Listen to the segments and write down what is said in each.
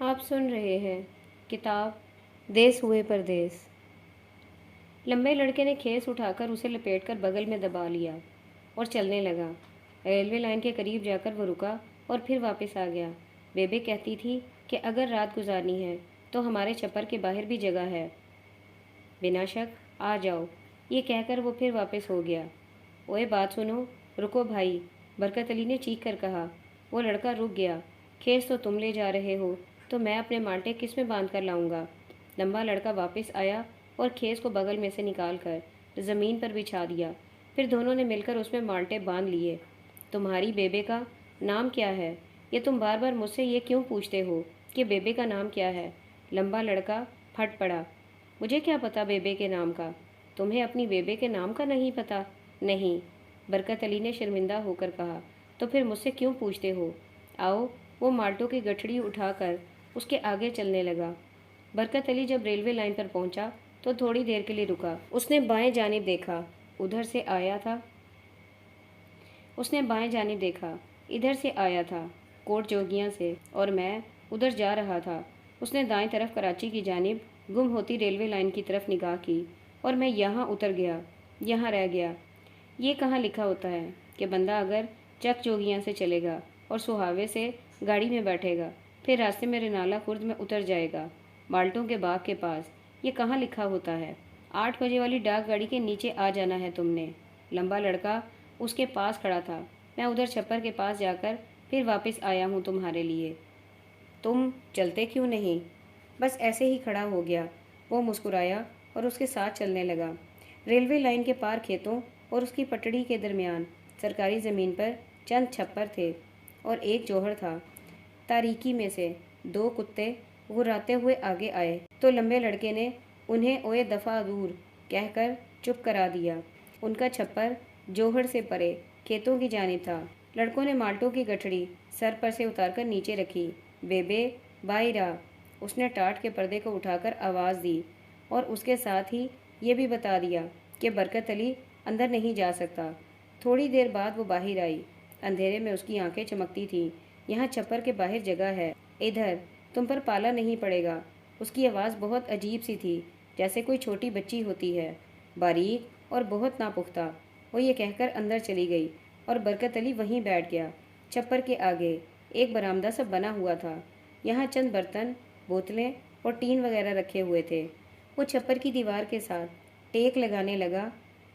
آپ سن رہے ہیں کتاب دیس ہوئے پردیس۔ لمبے لڑکے نے کھیس اٹھا کر اسے لپیٹ کر بغل میں دبا لیا اور چلنے لگا۔ ریلوے لائن کے قریب جا کر وہ رکا اور پھر واپس آ گیا۔ بیبے کہتی تھی کہ اگر رات گزارنی ہے تو ہمارے چھپر کے باہر بھی جگہ ہے۔ بنا شک آ جاؤ، یہ کہہ کر وہ پھر واپس ہو گیا۔ اوئے بات سنو، رکو بھائی، برکت علی نے چیخ کر کہا۔ وہ لڑکا رک گیا۔ کھیس تو تم لے جا رہے ہو تو میں اپنے مالٹے کس میں باندھ کر لاؤں گا؟ لمبا لڑکا واپس آیا اور کھیس کو بغل میں سے نکال کر زمین پر بچھا دیا۔ پھر دونوں نے مل کر اس میں مالٹے باندھ لیے۔ تمہاری بیبے کا نام کیا ہے؟ یہ تم بار بار مجھ سے یہ کیوں پوچھتے ہو کہ بیبے کا نام کیا ہے؟ لمبا لڑکا پھٹ پڑا۔ مجھے کیا پتا بیبے کے نام کا؟ تمہیں اپنی بیبے کے نام کا نہیں پتا؟ نہیں، برکت علی نے شرمندہ ہو کر کہا۔ تو پھر مجھ سے کیوں پوچھتے ہو؟ آؤ۔ وہ مالٹوں کی گٹھڑی اٹھا کر اس کے آگے چلنے لگا۔ برکت علی جب ریلوے لائن پر پہنچا تو تھوڑی دیر کے لیے رکا۔ اس نے بائیں جانب دیکھا، ادھر سے آیا تھا۔ ادھر سے آیا تھا، کوٹ جوگیاں سے، اور میں ادھر جا رہا تھا۔ اس نے دائیں طرف کراچی کی جانب گم ہوتی ریلوے لائن کی طرف نگاہ کی، اور میں یہاں اتر گیا، یہاں رہ گیا۔ یہ کہاں لکھا ہوتا ہے کہ بندہ اگر چک جوگیاں سے چلے گا اور سہاوے سے گاڑی میں بیٹھے گا، پھر راستے میں رنالہ خرد میں اتر جائے گا، بالٹوں کے باغ کے پاس؟ یہ کہاں لکھا ہوتا ہے؟ 8 بجے والی ڈاک گاڑی کے نیچے آ جانا ہے تم نے۔ لمبا لڑکا اس کے پاس کھڑا تھا۔ میں ادھر چھپر کے پاس جا کر پھر واپس آیا ہوں تمہارے لیے۔ تم چلتے کیوں نہیں؟ بس ایسے ہی کھڑا ہو گیا۔ وہ مسکرایا اور اس کے ساتھ چلنے لگا۔ ریلوے لائن کے پار کھیتوں اور اس کی پٹڑی کے درمیان سرکاری زمین پر چند چھپر تھے اور ایک جوہر تھا۔ تاریکی میں سے 2 کتے غراتے ہوئے آگے آئے تو لمبے لڑکے نے انہیں اوئے دفعہ دور کہہ کر چپ کرا دیا۔ ان کا چھپر جوہر سے پرے کھیتوں کی جانب تھا۔ لڑکوں نے مالٹوں کی گٹھڑی سر پر سے اتار کر نیچے رکھی۔ بیبے بائی راہ، اس نے ٹاٹ کے پردے کو اٹھا کر آواز دی، اور اس کے ساتھ ہی یہ بھی بتا دیا کہ برکت علی اندر نہیں جا سکتا۔ تھوڑی دیر بعد وہ باہر آئی۔ اندھیرے میں اس کی آنکھیں چمکتی تھیں۔ یہاں چھپر کے باہر جگہ ہے، ادھر، تم پر پالا نہیں پڑے گا۔ اس کی آواز بہت عجیب سی تھی، جیسے کوئی چھوٹی بچی ہوتی ہے، باریک اور بہت ناپختہ۔ وہ یہ کہہ کر اندر چلی گئی اور برکت علی وہیں بیٹھ گیا۔ چھپر کے آگے ایک برآمدہ سا بنا ہوا تھا۔ یہاں چند برتن، بوتلیں اور ٹین وغیرہ رکھے ہوئے تھے۔ وہ چھپر کی دیوار کے ساتھ ٹیک لگانے لگا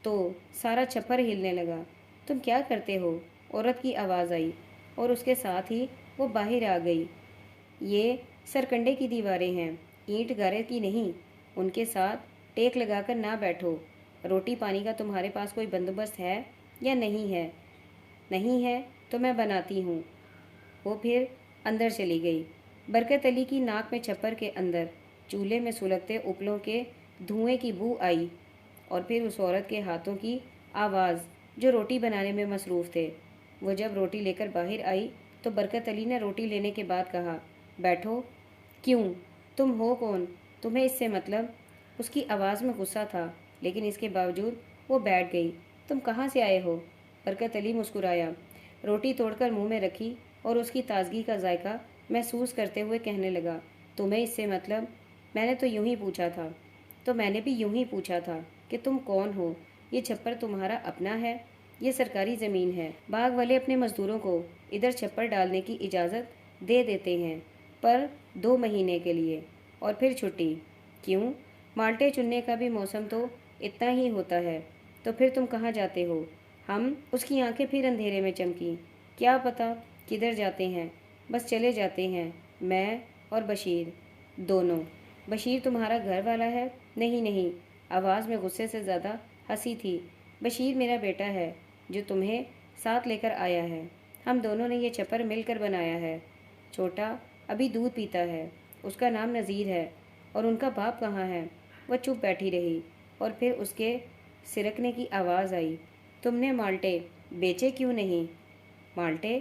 تو سارا چھپر ہلنے لگا۔ تم کیا کرتے ہو؟ عورت کی آواز آئی، اور اس کے ساتھ ہی وہ باہر آ گئی۔ یہ سرکنڈے کی دیواریں ہیں، اینٹ گارے کی نہیں۔ ان کے ساتھ ٹیک لگا کر نہ بیٹھو۔ روٹی پانی کا تمہارے پاس کوئی بندوبست ہے یا نہیں ہے؟ نہیں ہے تو میں بناتی ہوں۔ وہ پھر اندر چلی گئی۔ برکت علی کی ناک میں چھپر کے اندر چولہے میں سلگتے اپلوں کے دھوئیں کی بو آئی، اور پھر اس عورت کے ہاتھوں کی آواز جو روٹی بنانے میں مصروف تھے۔ وہ جب روٹی لے کر باہر آئی تو برکت علی نے روٹی لینے کے بعد کہا، بیٹھو۔ کیوں؟ تم ہو کون؟ تمہیں اس سے مطلب؟ اس کی آواز میں غصہ تھا، لیکن اس کے باوجود وہ بیٹھ گئی۔ تم کہاں سے آئے ہو؟ برکت علی مسکرایا، روٹی توڑ کر منہ میں رکھی اور اس کی تازگی کا ذائقہ محسوس کرتے ہوئے کہنے لگا، تمہیں اس سے مطلب؟ میں نے تو یوں ہی پوچھا تھا۔ تو میں نے بھی یوں ہی پوچھا تھا کہ تم کون ہو؟ یہ چھپر تمہارا اپنا ہے؟ یہ سرکاری زمین ہے۔ باغ والے اپنے مزدوروں کو ادھر چھپر ڈالنے کی اجازت دے دیتے ہیں، پر 2 مہینے کے لیے، اور پھر چھٹی۔ کیوں؟ مالٹے چننے کا بھی موسم تو اتنا ہی ہوتا ہے۔ تو پھر تم کہاں جاتے ہو؟ ہم؟ اس کی آنکھیں پھر اندھیرے میں چمکیں۔ کیا پتا کدھر جاتے ہیں، بس چلے جاتے ہیں، میں اور بشیر دونوں۔ بشیر تمہارا گھر والا ہے؟ نہیں نہیں، آواز میں غصے سے زیادہ ہنسی تھی۔ بشیر میرا بیٹا ہے جو تمہیں ساتھ لے کر آیا ہے۔ ہم دونوں نے یہ چھپر مل کر بنایا ہے۔ چھوٹا ابھی دودھ پیتا ہے، اس کا نام نذیر ہے۔ اور ان کا باپ کہاں ہے؟ وہ چپ بیٹھی رہی، اور پھر اس کے سرکنے کی آواز آئی، تم نے مالٹے بیچے کیوں نہیں؟ مالٹے؟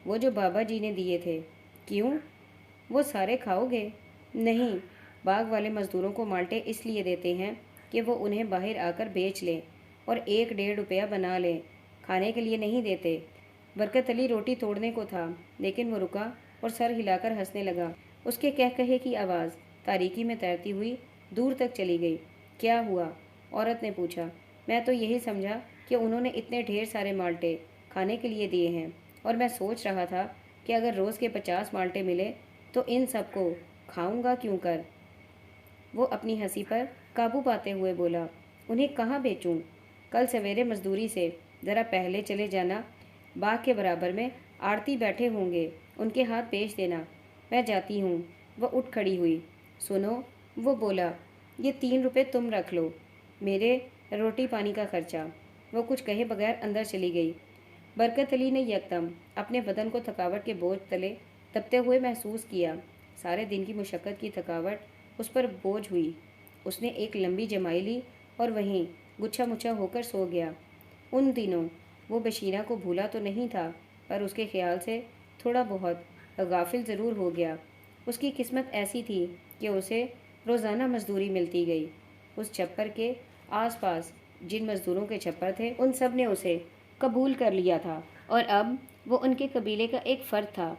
وہ جو بابا جی نے دیے تھے۔ کیوں؟ وہ سارے کھاؤ گے؟ نہیں، باغ والے مزدوروں کو مالٹے اس لیے دیتے ہیں کہ وہ انہیں باہر آ کر بیچ لیں اور 1-1.5 روپیہ بنا لیں، کھانے کے لیے نہیں دیتے۔ برکت علی روٹی توڑنے کو تھا، لیکن وہ رکا اور سر ہلا کر ہنسنے لگا۔ اس کے کہے کی آواز تاریکی میں تیرتی ہوئی دور تک چلی گئی۔ کیا ہوا؟ عورت نے پوچھا۔ میں تو یہی سمجھا کہ انہوں نے اتنے ڈھیر سارے مالٹے کھانے کے لیے دیے ہیں، اور میں سوچ رہا تھا کہ اگر روز کے 50 مالٹے ملے تو ان سب کو کھاؤں گا کیوں کر۔ وہ اپنی ہنسی پر قابو پاتے ہوئے بولا، انہیں کہاں بیچوں؟ کل سویرے مزدوری سے ذرا پہلے چلے جانا، باغ کے برابر میں آڑتی بیٹھے ہوں گے، ان کے ہاتھ بیچ دینا۔ میں جاتی ہوں۔ وہ اٹھ کھڑی ہوئی۔ سنو، وہ بولا، یہ 3 روپے تم رکھ لو، میرے روٹی پانی کا خرچہ۔ وہ کچھ کہے بغیر اندر چلی گئی۔ برکت علی نے یکدم اپنے بدن کو تھکاوٹ کے بوجھ تلے دبتے ہوئے محسوس کیا۔ سارے دن کی مشقت کی تھکاوٹ اس پر بوجھ ہوئی۔ اس نے ایک لمبی جمائی لی اور وہیں گچھا مچھا ہو کر سو گیا۔ ان دنوں وہ بشیرہ کو بھولا تو نہیں تھا، پر اس کے خیال سے تھوڑا بہت غافل ضرور ہو گیا۔ اس کی قسمت ایسی تھی کہ اسے روزانہ مزدوری ملتی گئی۔ اس چھپر کے آس پاس جن مزدوروں کے چھپر تھے ان سب نے اسے قبول کر لیا تھا، اور اب وہ ان کے قبیلے کا ایک فرد تھا۔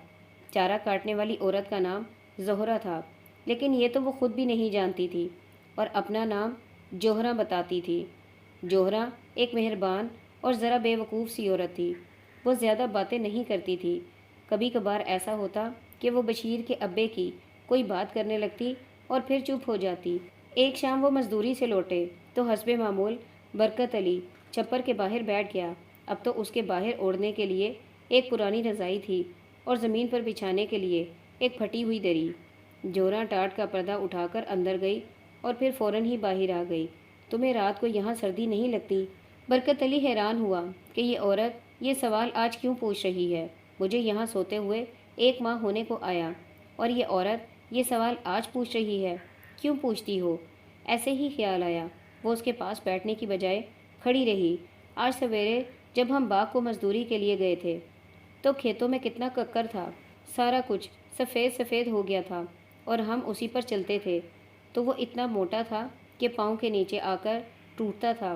چارہ کاٹنے والی عورت کا نام زہرہ تھا، لیکن یہ تو وہ خود بھی نہیں جانتی تھی، اور اپنا نام جوہرہ بتاتی تھی۔ جوہرہ ایک مہربان اور ذرا بے وقوف سی عورت تھی۔ وہ زیادہ باتیں نہیں کرتی تھی۔ کبھی کبھار ایسا ہوتا کہ وہ بشیر کے ابے کی کوئی بات کرنے لگتی اور پھر چپ ہو جاتی۔ ایک شام وہ مزدوری سے لوٹے تو حسب معمول برکت علی چھپر کے باہر بیٹھ گیا۔ اب تو اس کے باہر اوڑھنے کے لیے ایک پرانی رضائی تھی اور زمین پر بچھانے کے لیے ایک پھٹی ہوئی دری۔ جوہرہ ٹاٹ کا پردہ اٹھا کر اندر گئی اور پھر فوراً ہی باہر آ گئی۔ تمہیں رات کو یہاں سردی نہیں لگتی؟ برکت علی حیران ہوا کہ یہ عورت یہ سوال آج کیوں پوچھ رہی ہے۔ مجھے یہاں سوتے ہوئے 1 ماہ ہونے کو آیا، اور یہ عورت یہ سوال آج پوچھ رہی ہے۔ کیوں پوچھتی ہو؟ ایسے ہی خیال آیا۔ وہ اس کے پاس بیٹھنے کی بجائے کھڑی رہی۔ آج سویرے جب ہم باغ کو مزدوری کے لیے گئے تھے تو کھیتوں میں کتنا ککر تھا، سارا کچھ سفید سفید ہو گیا تھا، اور ہم اسی پر چلتے تھے تو وہ اتنا موٹا تھا کہ پاؤں کے نیچے آ کر ٹوٹتا تھا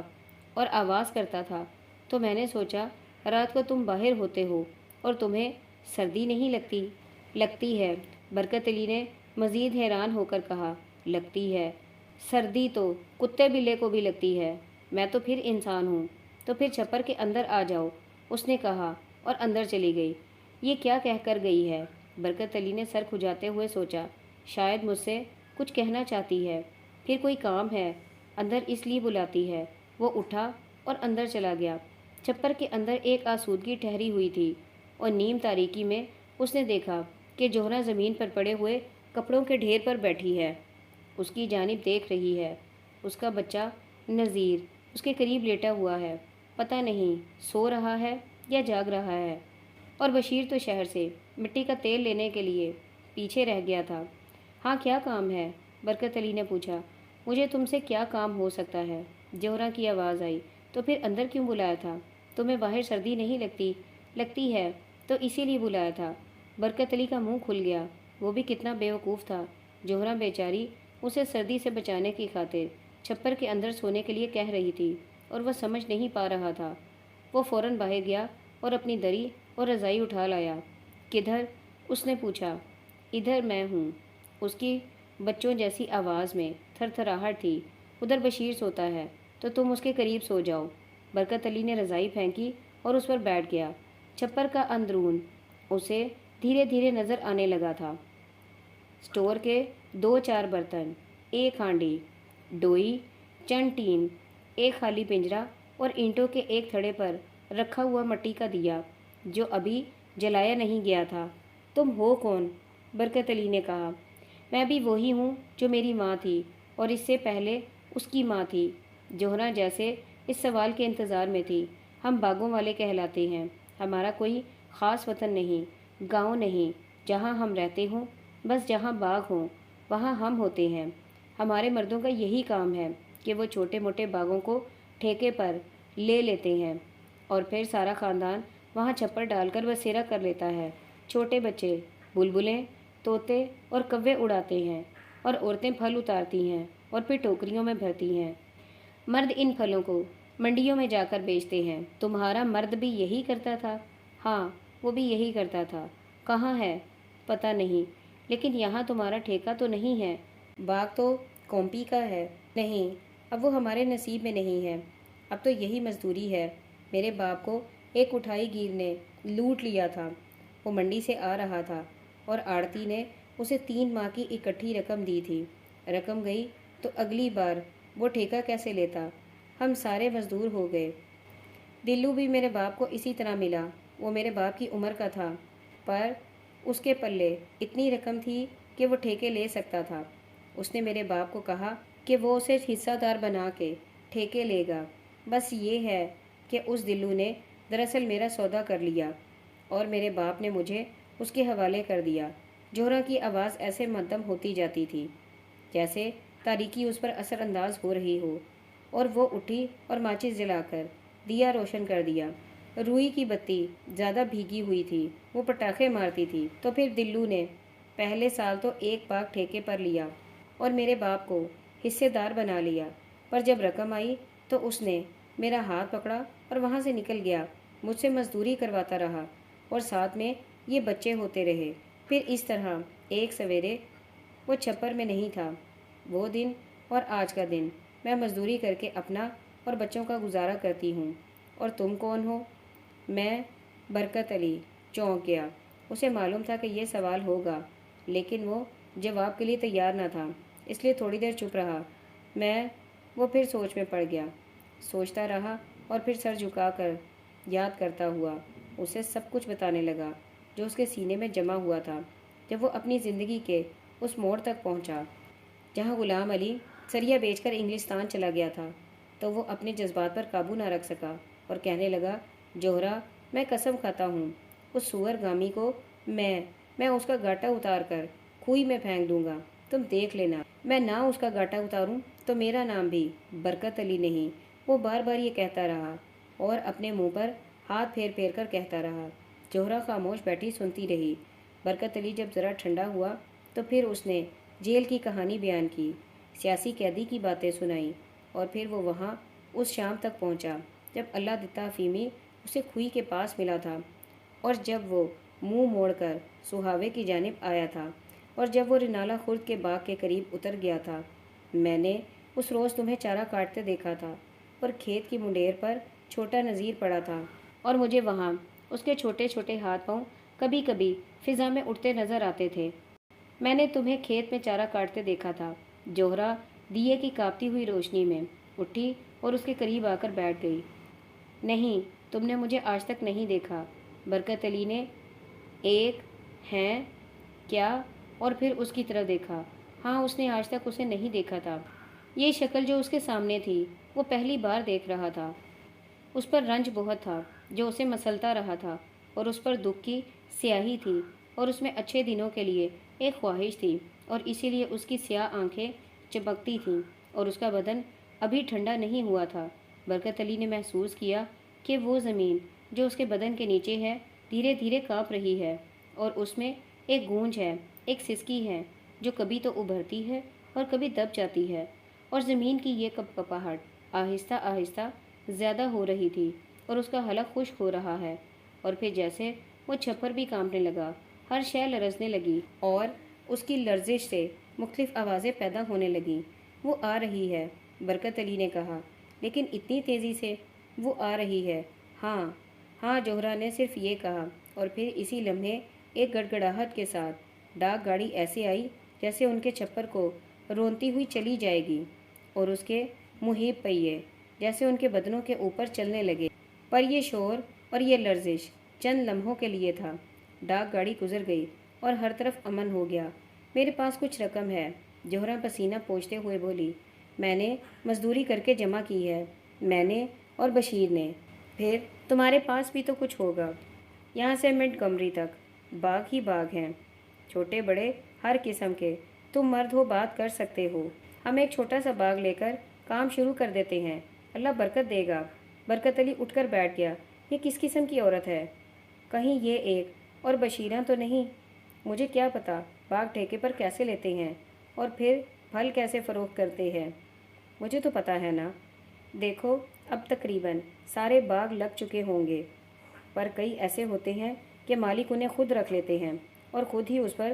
اور آواز کرتا تھا۔ تو میں نے سوچا رات کو تم باہر ہوتے ہو اور تمہیں سردی نہیں لگتی؟ لگتی ہے، برکت علی نے مزید حیران ہو کر کہا۔ لگتی ہے؟ سردی تو کتے بلے کو بھی لگتی ہے، میں تو پھر انسان ہوں۔ تو پھر چھپر کے اندر آ جاؤ، اس نے کہا اور اندر چلی گئی۔ یہ کیا کہہ کر گئی ہے؟ برکت علی نے سر کھجاتے ہوئے سوچا، شاید مجھ سے کچھ کہنا چاہتی ہے، پھر کوئی کام ہے، اندر اس لیے بلاتی ہے۔ وہ اٹھا اور اندر چلا گیا۔ چھپر کے اندر ایک آسودگی ٹھہری ہوئی تھی، اور نیم تاریکی میں اس نے دیکھا کہ جوہرہ زمین پر پڑے ہوئے کپڑوں کے ڈھیر پر بیٹھی ہے، اس کی جانب دیکھ رہی ہے۔ اس کا بچہ نذیر اس کے قریب لیٹا ہوا ہے، پتہ نہیں سو رہا ہے یا جاگ رہا ہے۔ اور بشیر تو شہر سے مٹی کا تیل لینے کے لیے پیچھے رہ گیا تھا۔ ہاں، کیا کام ہے؟ برکت علی نے پوچھا۔ مجھے تم سے کیا کام ہو سکتا ہے؟ جوہرہ کی آواز آئی۔ تو پھر اندر کیوں بلایا تھا؟ تمہیں باہر سردی نہیں لگتی؟ لگتی ہے، تو اسی لیے بلایا تھا۔ برکت علی کا منہ کھل گیا۔ وہ بھی کتنا بے وقوف تھا۔ جوہرہ بیچاری اسے سردی سے بچانے کی خاطر چھپر کے اندر سونے کے لیے کہہ رہی تھی، اور وہ سمجھ نہیں پا رہا تھا۔ وہ فوراً باہر گیا اور اپنی دری اور رضائی اٹھا لایا۔ کدھر؟ اس نے پوچھا۔ ادھر میں ہوں۔ اس کی بچوں جیسی آواز میں تھر تھراہٹ تھی۔ ادھر بشیر سوتا ہے تو تم اس کے قریب سو جاؤ۔ برکت علی نے رضائی پھینکی اور اس پر بیٹھ گیا۔ چھپر کا اندرون اسے دھیرے دھیرے نظر آنے لگا تھا۔ سٹور کے 2-4 برتن، ایک ہانڈی، ڈوئی، چند ٹین، ایک خالی پنجرا اور اینٹوں کے ایک تھڑے پر رکھا ہوا مٹی کا دیا جو ابھی جلایا نہیں گیا تھا۔ تم ہو کون؟ برکت علی نے کہا۔ میں بھی وہی ہوں جو میری ماں تھی، اور اس سے پہلے اس کی ماں تھی۔ جوہرہ جیسے اس سوال کے انتظار میں تھی۔ ہم باغوں والے کہلاتے ہیں۔ ہمارا کوئی خاص وطن نہیں، گاؤں نہیں جہاں ہم رہتے ہوں، بس جہاں باغ ہوں وہاں ہم ہوتے ہیں۔ ہمارے مردوں کا یہی کام ہے کہ وہ چھوٹے موٹے باغوں کو ٹھیکے پر لے لیتے ہیں، اور پھر سارا خاندان وہاں چھپر ڈال کر بسیرا کر لیتا ہے۔ چھوٹے بچے بلبلیں، طوطے اور کوے اڑاتے ہیں، اور عورتیں پھل اتارتی ہیں اور پھر ٹوکریوں میں بھرتی ہیں۔ مرد ان پھلوں کو منڈیوں میں جا کر بیچتے ہیں۔ تمہارا مرد بھی یہی کرتا تھا؟ ہاں، وہ بھی یہی کرتا تھا۔ کہاں ہے؟ پتہ نہیں، لیکن یہاں تمہارا ٹھیکہ تو نہیں ہے، باغ تو کومپی کا ہے۔ نہیں، اب وہ ہمارے نصیب میں نہیں ہے، اب تو یہی مزدوری ہے۔ میرے باپ کو ایک اٹھائی گیر نے لوٹ لیا تھا۔ وہ منڈی سے آ رہا تھا اور آڑتی نے اسے 3 ماہ کی اکٹھی رقم دی تھی۔ رقم گئی تو اگلی بار وہ ٹھیکہ کیسے لیتا؟ ہم سارے مزدور ہو گئے۔ دلو بھی میرے باپ کو اسی طرح ملا۔ وہ میرے باپ کی عمر کا تھا، پر اس کے پلے اتنی رقم تھی کہ وہ ٹھیکے لے سکتا تھا۔ اس نے میرے باپ کو کہا کہ وہ اسے حصہ دار بنا کے ٹھیکے لے گا۔ بس یہ ہے کہ اس دلو نے دراصل میرا سودا کر لیا اور میرے باپ نے مجھے اس کے حوالے کر دیا۔ جوہرا کی آواز ایسے مدھم ہوتی جاتی تھی جیسے تاریکی اس پر اثر انداز ہو رہی ہو، اور وہ اٹھی اور ماچس جلا کر دیا روشن کر دیا۔ روئی کی بتی زیادہ بھیگی ہوئی تھی، وہ پٹاخے مارتی تھی۔ تو پھر دلو نے پہلے سال تو ایک باغ ٹھیکے پر لیا اور میرے باپ کو حصے دار بنا لیا، پر جب رقم آئی تو اس نے میرا ہاتھ پکڑا اور وہاں سے نکل گیا۔ مجھ سے مزدوری کرواتا رہا اور ساتھ میں یہ بچے ہوتے رہے۔ پھر اس طرح ایک سویرے وہ چھپر میں نہیں تھا۔ وہ دن اور آج کا دن میں مزدوری کر کے اپنا اور بچوں کا گزارا کرتی ہوں۔ اور تم کون ہو؟ میں برکت علی چونک گیا۔ اسے معلوم تھا کہ یہ سوال ہوگا، لیکن وہ جواب کے لیے تیار نہ تھا، اس لیے تھوڑی دیر چپ رہا۔ وہ پھر سوچ میں پڑ گیا، سوچتا رہا اور پھر سر جھکا کر یاد کرتا ہوا اسے سب کچھ بتانے لگا جو اس کے سینے میں جمع ہوا تھا۔ جب وہ اپنی زندگی کے اس موڑ تک پہنچا جہاں غلام علی سریا بیچ کر انگلستان چلا گیا تھا، تو وہ اپنے جذبات پر قابو نہ رکھ سکا اور کہنے لگا، جوہرا، میں قسم کھاتا ہوں اس سور گامی کو میں اس کا گاٹا اتار کر کھوئی میں پھینک دوں گا۔ تم دیکھ لینا، میں نہ اس کا گاٹا اتاروں تو میرا نام بھی برکت علی نہیں۔ وہ بار بار یہ کہتا رہا اور اپنے منہ پر ہاتھ پھیر پھیر کر کہتا رہا۔ جوہرا خاموش بیٹھی سنتی رہی۔ برکت علی جب ذرا ٹھنڈا ہوا تو پھر اس نے جیل کی کہانی بیان کی، سیاسی قیدی کی باتیں سنائیں، اور پھر وہ وہاں اس شام تک پہنچا جب اللہ دتا افیمی اسے کھوئی کے پاس ملا تھا، اور جب وہ منہ موڑ کر سہاوے کی جانب آیا تھا، اور جب وہ رنالہ خرد کے باغ کے قریب اتر گیا تھا۔ میں نے اس روز تمہیں چارہ کاٹتے دیکھا تھا، اور کھیت کی منڈیر پر چھوٹا نذیر پڑا تھا، اور مجھے وہاں اس کے چھوٹے چھوٹے ہاتھ پاؤں کبھی کبھی فضا میں اٹھتے نظر آتے تھے۔ میں نے تمہیں کھیت میں چارہ کاٹتے دیکھا تھا۔ جوہرا دیے کی کاپتی ہوئی روشنی میں اٹھی اور اس کے قریب آ کر بیٹھ گئی۔ نہیں، تم نے مجھے آج تک نہیں دیکھا۔ برکت علی نے ایک ہیں کیا اور پھر اس کی طرف دیکھا۔ ہاں، اس نے آج تک اسے نہیں دیکھا تھا۔ یہ شکل جو اس کے سامنے تھی وہ پہلی بار دیکھ رہا تھا۔ اس پر رنج بہت تھا جو اسے مسلتا رہا تھا، اور اس پر دکھ کی سیاہی تھی، اور اس میں اچھے دنوں کے لیے ایک خواہش تھی، اور اسی لیے اس کی سیاہ آنکھیں چمکتی تھیں اور اس کا بدن ابھی ٹھنڈا نہیں ہوا تھا۔ برکت علی نے محسوس کیا کہ وہ زمین جو اس کے بدن کے نیچے ہے دھیرے دھیرے کانپ رہی ہے، اور اس میں ایک گونج ہے، ایک سسکی ہے جو کبھی تو ابھرتی ہے اور کبھی دب جاتی ہے، اور زمین کی یہ کپ کپاہٹ آہستہ آہستہ زیادہ ہو رہی تھی، اور اس کا حلق خشک ہو رہا ہے، اور پھر جیسے وہ چھپر بھی کانپنے لگا، ہر شے لرزنے لگی اور اس کی لرزش سے مختلف آوازیں پیدا ہونے لگیں۔ وہ آ رہی ہے، برکت علی نے کہا، لیکن اتنی تیزی سے وہ آ رہی ہے۔ ہاں ہاں، جوہرا نے صرف یہ کہا، اور پھر اسی لمحے ایک گڑگڑاہٹ کے ساتھ ڈاک گاڑی ایسے آئی جیسے ان کے چھپر کو رونتی ہوئی چلی جائے گی، اور اس کے محیب پہیے جیسے ان کے بدنوں کے اوپر چلنے لگے۔ پر یہ شور اور یہ لرزش چند لمحوں کے لیے تھا۔ ڈاک گاڑی گزر گئی اور ہر طرف امن ہو گیا۔ میرے پاس کچھ رقم ہے، جوہرا پسینہ پوچھتے ہوئے بولی۔ میں نے مزدوری کر کے جمع کی ہے، میں نے اور بشیر نے۔ پھر تمہارے پاس بھی تو کچھ ہوگا۔ یہاں سے منٹگمری تک باغ ہی باغ ہیں، چھوٹے بڑے ہر قسم کے۔ تم مرد ہو، بات کر سکتے ہو۔ ہم ایک چھوٹا سا باغ لے کر کام شروع کر دیتے ہیں، اللہ برکت دے گا۔ برکت علی اٹھ کر بیٹھ گیا۔ یہ کس قسم کی عورت ہے؟ کہیں یہ ایک اور بشیرہ تو نہیں؟ مجھے کیا پتا باغ ٹھیکے پر کیسے لیتے ہیں اور پھر پھل کیسے فروخت کرتے ہیں؟ مجھے تو پتا ہے نا۔ دیکھو، اب تقریباً سارے باغ لگ چکے ہوں گے، پر کئی ایسے ہوتے ہیں کہ مالک انہیں خود رکھ لیتے ہیں اور خود ہی اس پر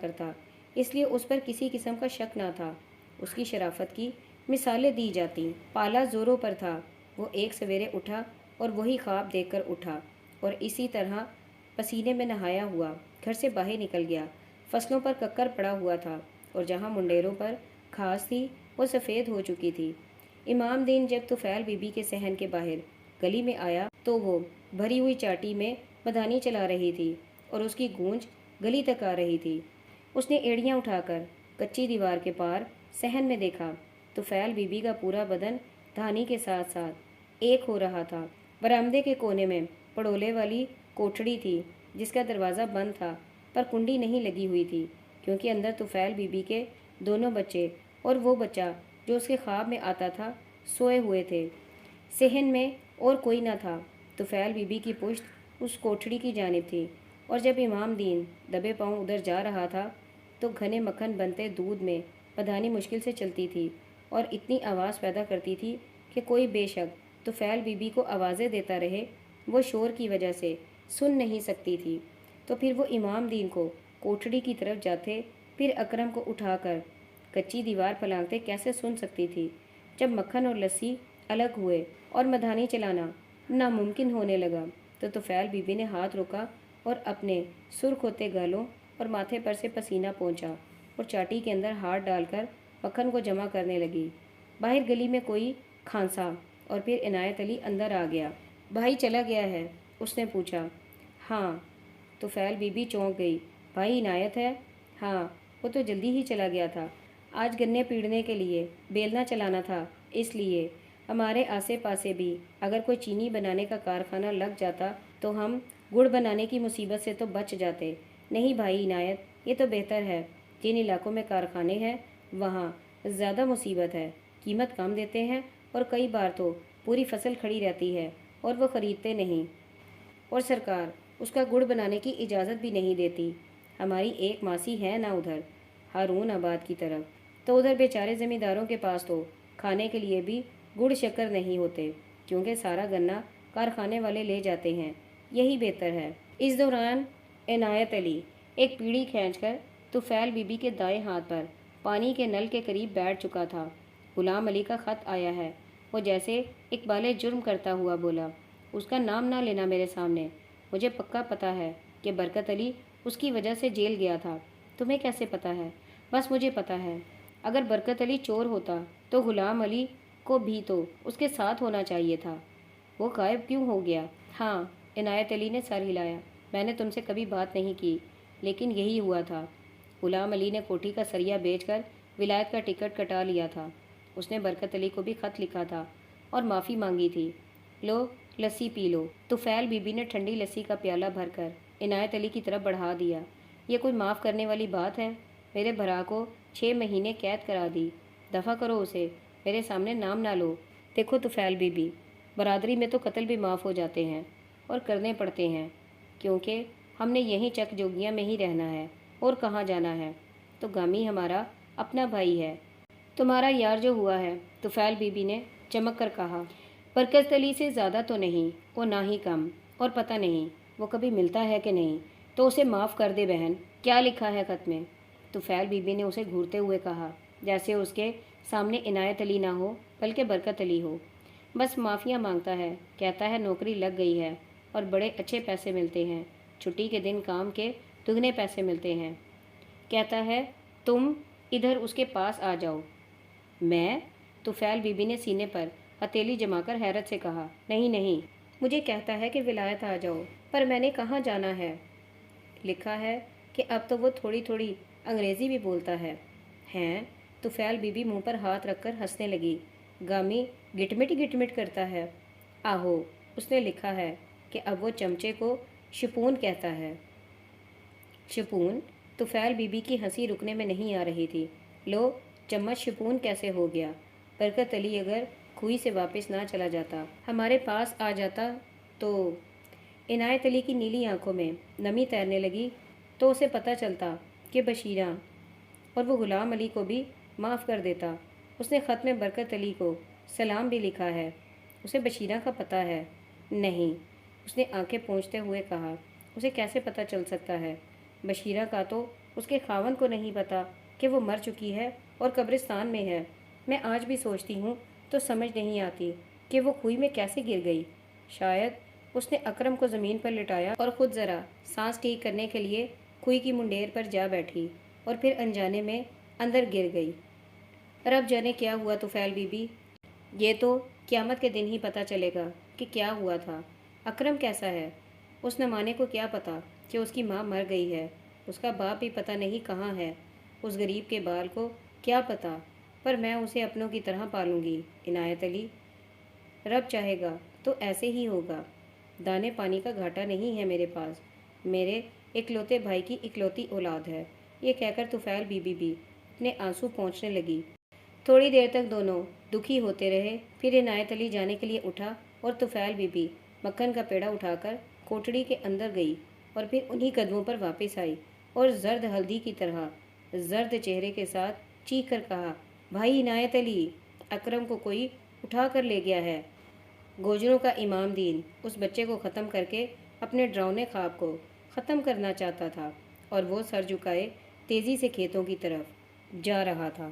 کرتا، اس لیے اس پر کسی قسم کا شک نہ تھا۔ اس کی شرافت کی مثالیں دی جاتی، پالا زوروں پر تھا۔ وہ ایک سویرے اٹھا اور وہی خواب دیکھ کر اٹھا، اور اسی طرح پسینے میں نہایا ہوا گھر سے باہر نکل گیا۔ فصلوں پر ککر پڑا ہوا تھا، اور جہاں منڈیروں پر گھاس تھی وہ سفید ہو چکی تھی۔ امام دین جب طفیل بی بی کے صحن کے باہر گلی میں آیا تو وہ بھری ہوئی چاٹی میں مدانی چلا رہی تھی، اور اس کی گونج گلی تک آ رہی تھی۔ اس نے ایڑیاں اٹھا کر کچی دیوار کے پار صحن میں دیکھا۔ طفیل بی بی کا پورا بدن دھانی کے ساتھ ساتھ ایک ہو رہا تھا۔ برآمدے کے کونے میں پڑولے والی کوٹھڑی تھی جس کا دروازہ بند تھا، پر کنڈی نہیں لگی ہوئی تھی، کیونکہ اندر طفیل بی بی کے دونوں بچے اور وہ بچہ جو اس کے خواب میں آتا تھا سوئے ہوئے تھے۔ صحن میں اور کوئی نہ تھا۔ طفیل بی بی کی پشت اس کوٹھڑی کی جانب تھی، اور جب امام دین دبے پاؤں ادھر جا رہا تھا تو گھنے مکھن بنتے دودھ میں پدھانی مشکل سے چلتی تھی اور اتنی آواز پیدا کرتی تھی کہ کوئی بے شک طفیل بی بی کو آوازیں دیتا رہے وہ شور کی وجہ سے سن نہیں سکتی تھی۔ تو پھر وہ امام دین کو کوٹھڑی کی طرف جاتے، پھر اکرم کو اٹھا کر کچی دیوار پھلانگتے کیسے سن سکتی تھی؟ جب مکھن اور لسی الگ ہوئے اور مدھانی چلانا ناممکن ہونے لگا تو طفیل بی بی نے ہاتھ روکا اور اپنے سرخ ہوتے گالوں اور ماتھے پر سے پسینہ پونچھا اور چاٹی کے اندر ہاتھ ڈال کر مکھن کو جمع کرنے لگی۔ باہر گلی میں کوئی کھانسا اور پھر عنایت علی اندر آ گیا۔ بھائی چلا گیا ہے؟ اس نے پوچھا۔ ہاں۔ طفیل بی بی چونک گئی۔ بھائی عنایت ہے؟ ہاں، وہ تو جلدی ہی چلا گیا تھا۔ آج گنے پیڑنے کے لیے بیلنا چلانا تھا، اس لیے ہمارے آسے پاسے بھی اگر کوئی چینی بنانے کا کارخانہ لگ جاتا تو ہم گڑ بنانے کی مصیبت سے تو بچ جاتے۔ نہیں بھائی عنایت، یہ تو بہتر ہے۔ جن علاقوں میں کارخانے ہیں وہاں زیادہ مصیبت ہے، قیمت کم دیتے ہیں اور کئی بار تو پوری فصل کھڑی رہتی ہے اور وہ خریدتے نہیں، اور سرکار اس کا گڑ بنانے کی اجازت بھی نہیں دیتی۔ ہماری ایک ماسی ہے نا ادھر ہارون آباد کی طرف، تو ادھر بیچارے زمینداروں کے پاس تو کھانے کے لیے بھی گڑ شکر نہیں ہوتے، کیونکہ سارا گنا کارخانے والے لے جاتے ہیں۔ یہی بہتر ہے۔ اس دوران عنایت علی ایک پیڑھی کھینچ کر طفیل بی بی کے دائیں ہاتھ پر پانی کے نل کے قریب بیٹھ چکا تھا۔ غلام علی کا خط آیا ہے، وہ جیسے اقبال جرم کرتا ہوا بولا۔ اس کا نام نہ لینا میرے سامنے، مجھے پکا پتہ ہے کہ برکت علی اس کی وجہ سے جیل گیا تھا۔ تمہیں کیسے پتہ ہے؟ بس مجھے پتہ ہے۔ اگر برکت علی چور ہوتا تو غلام علی کو بھی تو اس کے ساتھ ہونا چاہیے تھا۔ وہ غائب کیوں ہو گیا؟ ہاں، عنایت علی نے سر ہلایا۔ میں نے تم سے کبھی بات نہیں کی، لیکن یہی ہوا تھا۔ غلام علی نے کوٹھی کا سریا بیچ کر ولایت کا ٹکٹ کٹا لیا تھا۔ اس نے برکت علی کو بھی خط لکھا تھا اور معافی مانگی تھی۔ لو لسی پی لو۔ طفیل بی بی نے ٹھنڈی لسی کا پیالہ بھر کر عنایت علی کی طرف بڑھا دیا۔ یہ کوئی معاف کرنے والی بات ہے؟ میرے بھرا کو 6 مہینے قید کرا دی، دفع کرو اسے، میرے سامنے نام نہ لو۔ دیکھو طفیل بی بی، برادری میں تو قتل بھی معاف ہو جاتے ہیں اور کرنے پڑتے ہیں، کیونکہ ہم نے یہیں چک جوگیاں میں ہی رہنا ہے اور کہاں جانا ہے۔ تو گامی ہمارا اپنا بھائی ہے، تمہارا یار جو ہوا ہے، طفیل بی بی نے چمک کر کہا۔ برکت علی سے زیادہ تو نہیں اور نہ ہی کم، اور پتہ نہیں وہ کبھی ملتا ہے کہ نہیں، تو اسے معاف کر دے بہن۔ کیا لکھا ہے خط میں؟ طفیل بی بی نے اسے گھورتے ہوئے کہا، جیسے اس کے سامنے عنایت علی نہ ہو بلکہ برکت علی ہو۔ بس معافیاں مانگتا ہے، کہتا ہے نوکری لگ گئی ہے اور بڑے اچھے پیسے ملتے ہیں، چھٹی کے دن کام کے دگنے پیسے ملتے ہیں۔ کہتا ہے تم ادھر اس کے پاس آ جاؤ۔ میں؟ طفیل بی بی نے سینے پر ہتھیلی جما کر حیرت سے کہا، نہیں نہیں، مجھے کہتا ہے کہ ولایت آ جاؤ، پر میں نے کہاں جانا ہے؟ لکھا ہے کہ اب تو وہ تھوڑی تھوڑی انگریزی بھی بولتا ہے۔ ہیں؟ طفیل بی بی منہ پر ہاتھ رکھ کر ہنسنے لگی۔ گامی گٹمٹ گٹمٹ کرتا ہے۔ آہو، اس نے لکھا ہے کہ اب وہ چمچے کو شپون کہتا ہے۔ شپون؟ طفیل بی بی کی ہنسی رکنے میں نہیں آ رہی تھی۔ لو، چمچ شپون کیسے ہو گیا؟ برکت علی اگر کھوئی سے واپس نہ چلا جاتا، ہمارے پاس آ جاتا تو… عنایت علی کی نیلی آنکھوں میں نمی تیرنے لگی تو اسے پتہ چلتا کہ بشیرہ، اور وہ غلام علی کو بھی معاف کر دیتا۔ اس نے خط میں برکت علی کو سلام بھی لکھا ہے۔ اسے بشیرہ کا پتہ ہے؟ نہیں، اس نے آنکھیں پوچھتے ہوئے کہا۔ اسے کیسے پتہ چل سکتا ہے؟ بشیرہ کا تو اس کے خاوند کو نہیں پتا کہ وہ مر چکی ہے اور قبرستان میں ہے۔ میں آج بھی سوچتی ہوں تو سمجھ نہیں آتی کہ وہ کنویں میں کیسے گر گئی۔ شاید اس نے اکرم کو زمین پر لٹایا اور خود ذرا سانس ٹھیک کرنے کے لیے کنویں کی منڈیر پر جا بیٹھی اور پھر انجانے میں اندر گر گئی۔ رب جانے کیا ہوا طفیل بی بی۔ یہ تو قیامت کے دن ہی پتہ چلے گا کہ کیا ہوا تھا۔ اکرم کیسا ہے؟ اس نمانے کو کیا پتا کہ اس کی ماں مر گئی ہے؟ اس کا باپ بھی پتہ نہیں کہاں ہے۔ اس غریب کے بال کو کیا پتا، پر میں اسے اپنوں کی طرح پالوں گی عنایت علی۔ رب چاہے گا تو ایسے ہی ہوگا۔ دانے پانی کا گھاٹا نہیں ہے میرے پاس، میرے اکلوتے بھائی کی اکلوتی اولاد ہے۔ یہ کہہ کر طفیل بی بی بھی اپنے آنسو پونچھنے لگی۔ تھوڑی دیر تک دونوں دکھی ہوتے رہے، پھر عنایت علی جانے کے لیے اٹھا اور طفیل بی بی مکھن کا پیڑا اٹھا کر کوٹڑی کے اندر گئی اور پھر انہی قدموں پر واپس آئی اور زرد ہلدی کی طرح زرد چہرے کے ساتھ چیخ کر کہا، بھائی عنایت علی، اکرم کو کوئی اٹھا کر لے گیا ہے۔ گوجروں کا امام دین اس بچے کو ختم کر کے اپنے ڈراؤنے خواب کو ختم کرنا چاہتا تھا اور وہ سر جھکائے تیزی سے کھیتوں کی طرف جا رہا تھا۔